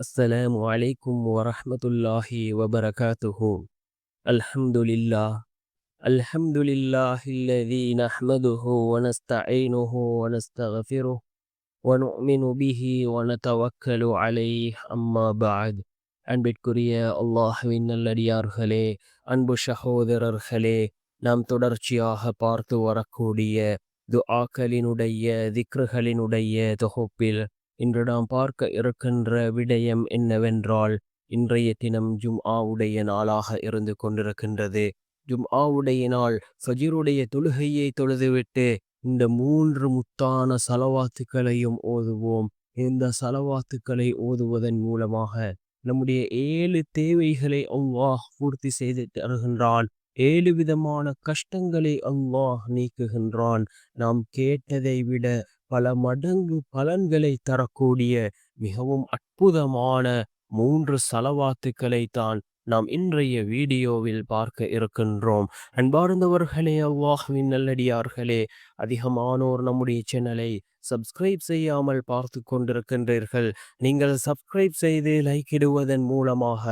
السلام عليكم ورحمة الله وبركاته. الحمد لله. الحمد لله الذي نحمده ونستعينه ونستغفره ونؤمن به ونتوكل عليه. أما بعد. அன்பிற்குரிய அல்லாஹ்வின் நல்லடியார்களே, அன்பு சகோதரர்களே, நாம் தொடர்ச்சியாக பார்த்து வரக்கூடிய துஆக்களினுடைய திக்ருகளினுடைய தொகுப்பில் இன்று நாம் பார்க்க இருக்கின்ற விடயம் என்னவென்றால், இன்றைய தினம் ஜும்ஆவுடைய நாளாக இருந்து கொண்டிருக்கின்றது. ஜும்ஆவுடைய நாள் ஃபஜ்ருடைய தொழுகையை தொழுதுவிட்டு இந்த 3 முத்தான ஸலவாத்துக்களையும் ஓதுவோம். இந்த ஸலவாத்துக்களை ஓதுவதன் மூலமாக நம்முடைய 7 தேவைகளை அல்லாஹ் பூர்த்தி செய்து தருகின்றான். 7 விதமான கஷ்டங்களை அல்லாஹ் நீக்குகின்றான். நாம் கேட்டதை விட பல மடங்கு பலன்களை தரக்கூடிய மிகவும் அற்புதமான 3 ஸலவாத்துக்களை தான் நாம் இன்றைய வீடியோவில் பார்க்க இருக்கின்றோம். அன்பார்ந்தவர்களே, அல்லாஹ்வின் நல்லடியார்களே, அதிகமானோர் நம்முடைய சேனலை சப்ஸ்கிரைப் செய்யாமல் பார்த்து கொண்டிருக்கின்றீர்கள். நீங்கள் சப்ஸ்கிரைப் செய்து லைக் இடுவதன் மூலமாக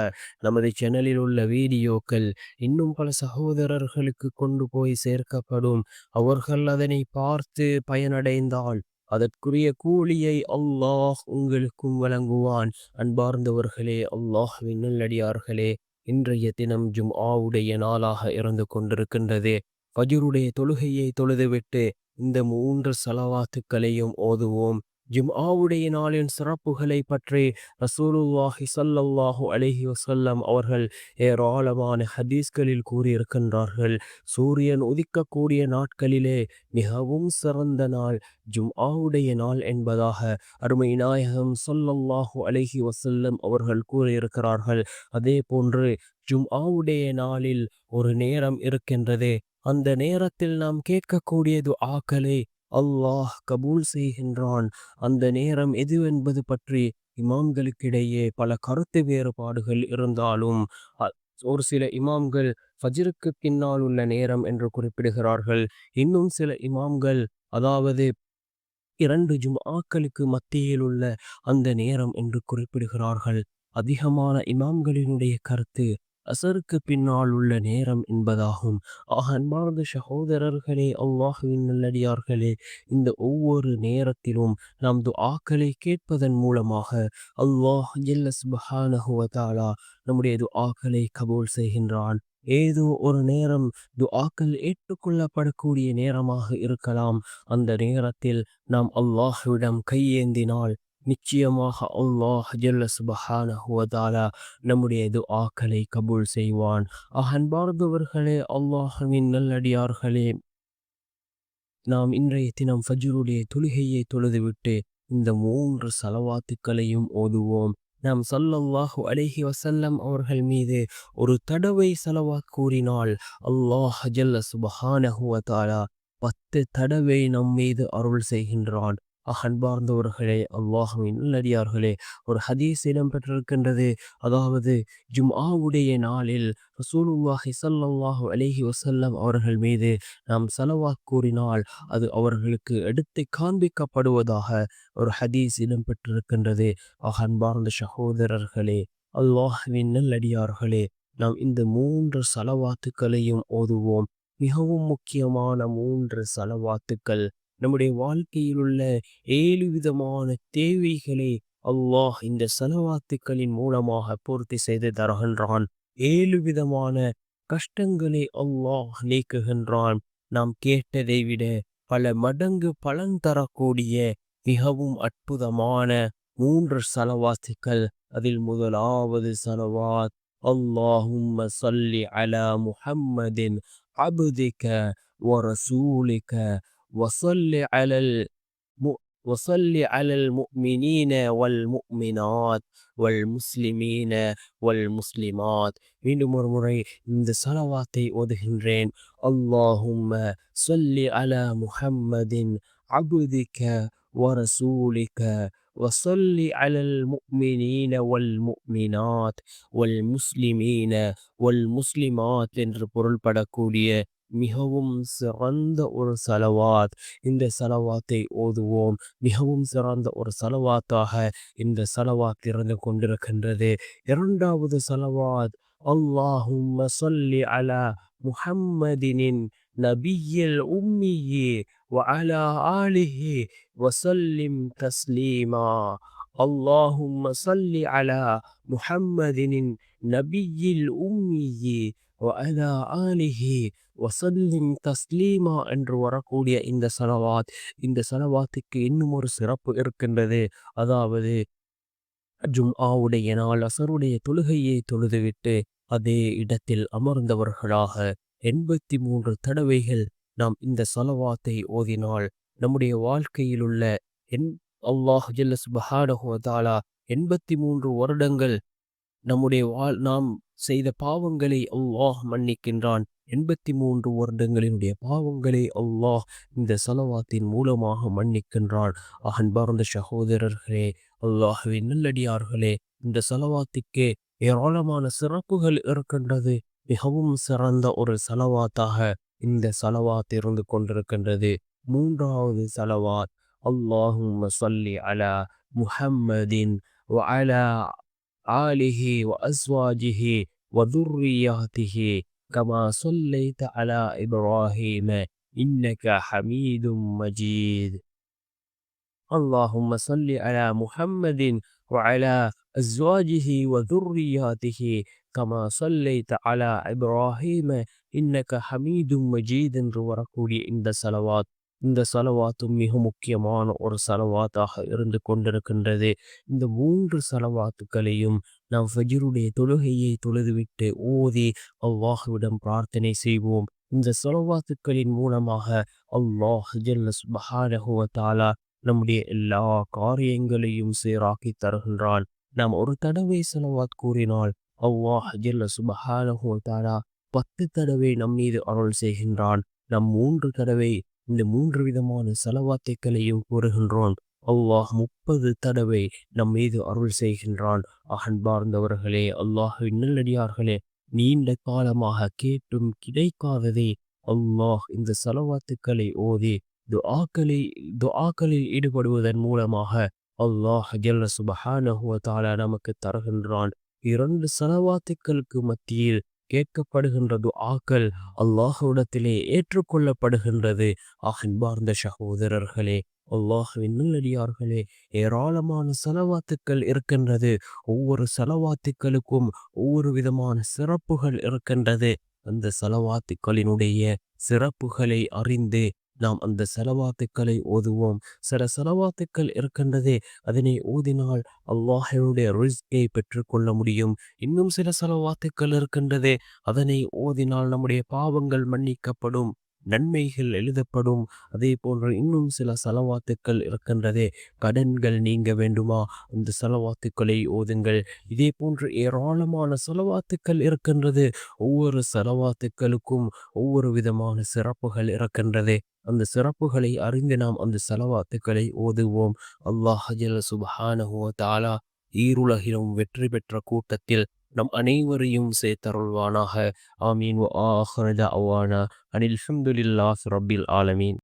நமது சேனலில் உள்ள வீடியோக்கள் இன்னும் பல சகோதரர்களுக்கு கொண்டு போய் சேர்க்கப்படும். அவர்கள் அதனை பார்த்து பயனடைந்தால் அதற்குரிய கூலியை அல்லாஹ் உங்களுக்கும் வழங்குவான். அன்பார்ந்தவர்களே, அல்லாஹ்வின் நல்லடியார்களே, இன்றைய தினம் ஜும்ஆவுடைய நாளாக இருந்து கொண்டிருக்கின்றது. ஃபஜ்ருடைய தொழுகையை தொழுதுவிட்டு இந்த 3 ஸலவாத்துக்களையும் ஓதுவோம். ஜும்ஆவுடைய நாளின் சிறப்புகளை பற்றி ரசூலுல்லாஹி ஸல்லல்லாஹு அலைஹி வஸல்லம் அவர்கள் ஏராளமான ஹதீஸ்களில் கூறியிருக்கின்றார்கள். சூரியன் உதிக்கக்கூடிய நாட்களிலே மிகவும் சிறந்த நாள் ஜும்ஆவுடைய நாள் என்பதாக அருமை நாயகம் ஸல்லல்லாஹு அலைஹி வஸல்லம் அவர்கள் கூறியிருக்கிறார்கள். அதே போன்று ஜும்ஆவுடைய நாளில் ஒரு நேரம் இருக்கின்றது. அந்த நேரத்தில் நாம் கேட்கக்கூடிய துஆக்களை அல்லாஹ் கபூல் செய்கின்றான். அந்த நேரம் எதுவென்பது பற்றி இமாம்களுக்கிடையே பல கருத்து வேறுபாடுகள் இருந்தாலும் ஒரு சில இமாம்கள் ஃபஜ்ருக்கு பின்னால் உள்ள நேரம் என்று குறிப்பிடுகிறார்கள். இன்னும் சில இமாம்கள் அதாவது 2 ஜும்ஆக்களுக்கு மத்தியில் உள்ள அந்த நேரம் என்று குறிப்பிடுகிறார்கள். அதிகமான இமாம்களினுடைய கருத்து அசருக்கு பின்னால் உள்ள நேரம் என்பதாகும். அன்பார்ந்த சகோதரர்களே, அல்லாஹ்வின் நல்லடியார்களே, இந்த ஒவ்வொரு நேரத்திலும் நாம் துஆக்களை கேட்பதன் மூலமாக அல்லாஹ் ஜல்ல சுப்ஹானஹு வ தஆலா நம்முடைய துஆக்களை கபூல் செய்கின்றான். ஏதோ ஒரு நேரம் துஆக்கள் ஏற்றுக்கொள்ளப்படக்கூடிய நேரமாக இருக்கலாம். அந்த நேரத்தில் நாம் அல்லாஹ்விடம் கையேந்தினால் நிச்சயமாக அல்லாஹ் ஜல்ல சுப்ஹானஹு வ தஆலா நம்முடைய துஆக்களை கபூல் செய்வான். அன்பார்ந்தவர்களே, அல்லாஹ்வின் நல்லடியார்களே, நாம் இன்றைய தினம் ஃபஜ்ருடைய தொழுகையை தொழுதுவிட்டு இந்த 3 ஸலவாத்துக்களையும் ஓதுவோம். நாம் ஸல்லல்லாஹு அலைஹி வஸல்லம் அவர்கள் மீது ஒரு தடவை ஸலவாத் கூறினால் அல்லாஹ் ஜல்ல சுப்ஹானஹு வ தஆலா 10 தடவை நம் மீது அருள் செய்கின்றான். அன்பார்ந்தவர்களே, அல்லாஹ்வின் நல்லடியார்களே, ஒரு ஹதீஸ் இடம்பெற்றிருக்கின்றது. அதாவது ஜும்ஆவுடைய நாளில் ரசூலுல்லாஹி ஸல்லல்லாஹு அலைஹி வஸல்லம் அவர்கள் மீது நாம் ஸலவாத் கூறினால் அது அவர்களுக்கு எடுத்து காண்பிக்கப்படுவதாக ஒரு ஹதீஸ் இடம்பெற்றிருக்கின்றது. அன்பார்ந்த சகோதரர்களே, அல்லாஹ்வின் நல்லடியார்களே, நாம் இந்த 3 ஸலவாத்துக்களையும் ஓதுவோம். மிகவும் முக்கியமான 3 ஸலவாத்துக்கள் நம்முடைய வாழ்க்கையில் உள்ள 7 விதமான தேவைகளை அல்லாஹ் இந்த ஸலவாத்துக்களின் மூலமாக பூர்த்தி செய்து தருகின்றான். 7 விதமான கஷ்டங்களை அல்லாஹ் நீக்குகின்றான். நாம் கேட்டதை விட பல மடங்கு பலன் தரக்கூடிய மிகவும் அற்புதமான 3 ஸலவாத்துக்கள். அதில் முதலாவது ஸலவாத், அல்லாஹும்ம ஸல்லி அலா முஹம்மதின் அப்திக வ ரசூலிக وصل على وصل على المؤمنين والمؤمنات والمسلمين والمسلمات. மீண்டும் ஒரு முறை இந்த ஸலவாத்தை ஓதுகின்றேன். அல்லாஹும்ம ஸல்லி அலா முஹம்மதின் அப்திக ورسولك وصل على المؤمنين والمؤمنات والمسلمين والمسلمات என்று பொருள்படக்கூடிய மிகவும் சிறந்த ஒரு ஸலவாத். இந்த ஸலவாத்தை ஓதுவோம். மிகவும் சிறந்த ஒரு ஸலவாத்தாக இந்த ஸலவாத் இருந்து கொண்டிருக்கின்றது. இரண்டாவது ஸலவாத், அல்லாஹும்ம ஸல்லி அலா முஹம்மதினின் நபியில் உம்மியி وعلى آله وسلم تسليما. اللهم صل على محمد النبي الأمي وعلى آله வசல்லிம் தஸ்லீமா என்று வரக்கூடிய இந்த ஸலவாத், இந்த ஸலவாத்துக்கு இன்னும் ஒரு சிறப்பு இருக்கின்றது. அதாவது ஜும்ஆவுடைய நாள் அசருடைய தொழுகையை தொழுதுவிட்டு அதே இடத்தில் அமர்ந்தவர்களாக 83 தடவைகள் நாம் இந்த ஸலவாத்தை ஓதினால் நம்முடைய வாழ்க்கையில் உள்ள என் அல்லாஹ் ஜல்ல சுப்ஹானஹு வ தஆலா 83 வருடங்கள் நம்முடைய நாம் செய்த பாவங்களை அல்லாஹ் மன்னிக்கின்றான். 83 வருடங்களினுடைய பாவங்களை அல்லாஹ் இந்த ஸலவாத்தின் மூலமாக மன்னிக்கின்றான். அன்பார்ந்த சகோதரர்களே, அல்லாஹ்வின் நல்லடியார்களே, இந்த ஸலவாத்துக்கு ஏராளமான சிறப்புகள் இருக்கின்றது. மிகவும் சிறந்த ஒரு ஸலவாத்தாக இந்த ஸலவாத் இருந்து கொண்டிருக்கின்றது. மூன்றாவது ஸலவாத், அல்லாஹும்ம ஸல்லி அலா முஹம்மதின் வ அலா ஆலிஹி வ அஸ்வாஜிஹி வ துர்ரிய்யாத்திஹி கமா ஸல்லைத அலா இப்ராஹீம இன்னக ஹமீதும் மஜீத். اللهم صل على محمد وعلى أزواجه وذرياته كما صليت على إبراهيم إنك حميد مجيد என்று வரக்கூடிய இந்த ஸலவாத், இந்த ஸலவாத்தும் மிக முக்கியமான ஒரு ஸலவாத்தாக இருந்து கொண்டிருக்கின்றது. இந்த 3 ஸலவாத்துக்களையும் நாம் ஃபஜ்ருடைய தொழுகையை தொழுதுவிட்டு ஓதி அல்லாஹ்விடம் பிரார்த்தனை செய்வோம். இந்த ஸலவாத்துக்களின் மூலமாக அல்லாஹ் ஜல்ல சுப்ஹானஹு வ தஆலா நம்முடைய எல்லா காரியங்களையும் சீராக்கி தருகின்றான். நாம் ஒரு தடவை ஸலவாத் கூறினால் அல்லாஹ் ஜல்ல சுப்ஹானஹு வ தஆலா 10 தடவை நம் மீது அருள் செய்கின்றான். நாம் 3 தடவை இந்த 3 விதமான ஸலவாத்துக்களையும் கூறுகின்றோம். அல்லாஹ் 30 தடவை நம் மீது அருள் செய்கின்றான். அன்பார்ந்தவர்களே, அல்லாஹ்வின் நல்லடியார்களே, நீண்ட காலமாக கேட்டும் கிடைக்காததை அல்லாஹ் இந்த ஸலவாத்துக்களை ஓதி துஆக்களில் ஈடுபடுவதன் மூலமாக அல்லாஹ் ஜல்ல சுப்ஹானஹு வ தஆலா நமக்கு தருகின்றான். 2 ஸலவாத்துக்களுக்கு மத்தியில் கேட்கப்படுகின்ற துஆக்கள் அல்லாஹ்விடத்திலே ஏற்றுக்கொள்ளப்படுகின்றது. அன்பார்ந்த சகோதரர்களே, அல்லாஹ்வின் நல்லடியார்களே, ஏராளமான ஸலவாத்துக்கள் இருக்கின்றது. ஒவ்வொரு ஸலவாத்துக்களுக்கும் ஒவ்வொரு விதமான சிறப்புகள் இருக்கின்றது. அந்த ஸலவாத்துக்களினுடைய சிறப்புகளை அறிந்து நாம் அந்த ஸலவாத்துக்களை ஓதுவோம். சில ஸலவாத்துக்கள் இருக்கின்றது, அதனை ஓதினால் அல்லாஹ்வுடைய ரிஸ்கை பெற்றுக்கொள்ள முடியும். இன்னும் சில ஸலவாத்துக்கள் இருக்கின்றது, அதனை ஓதினால் நம்முடைய பாவங்கள் மன்னிக்கப்படும், நன்மைகள் எழுதப்படும். அதே போன்று இன்னும் சில ஸலவாத்துக்கள் இருக்கின்றது, கடன்கள் நீங்க வேண்டுமா, அந்த ஸலவாத்துக்களை ஓதுங்கள். இதே போன்று ஏராளமான ஸலவாத்துக்கள் இருக்கின்றது. ஒவ்வொரு ஸலவாத்துக்களுக்கும் ஒவ்வொரு விதமான சிறப்புகள் இருக்கின்றது. அந்த சிறப்புகளை அறிந்து நாம் அந்த ஸலவாத்துக்களை ஓதுவோம். அல்லாஹ் ஜல்ல சுப்ஹானஹு வ தஆலா ஈருலகிலும் வெற்றி பெற்ற கூட்டத்தில் நம் அனைவரையும் சேர்த்தருள்வானாக. ஆமீன். வ ஆஹிரு தஅவானா அனில் ஹம்துலில்லாஹி ரப்பில் ஆலமீன்.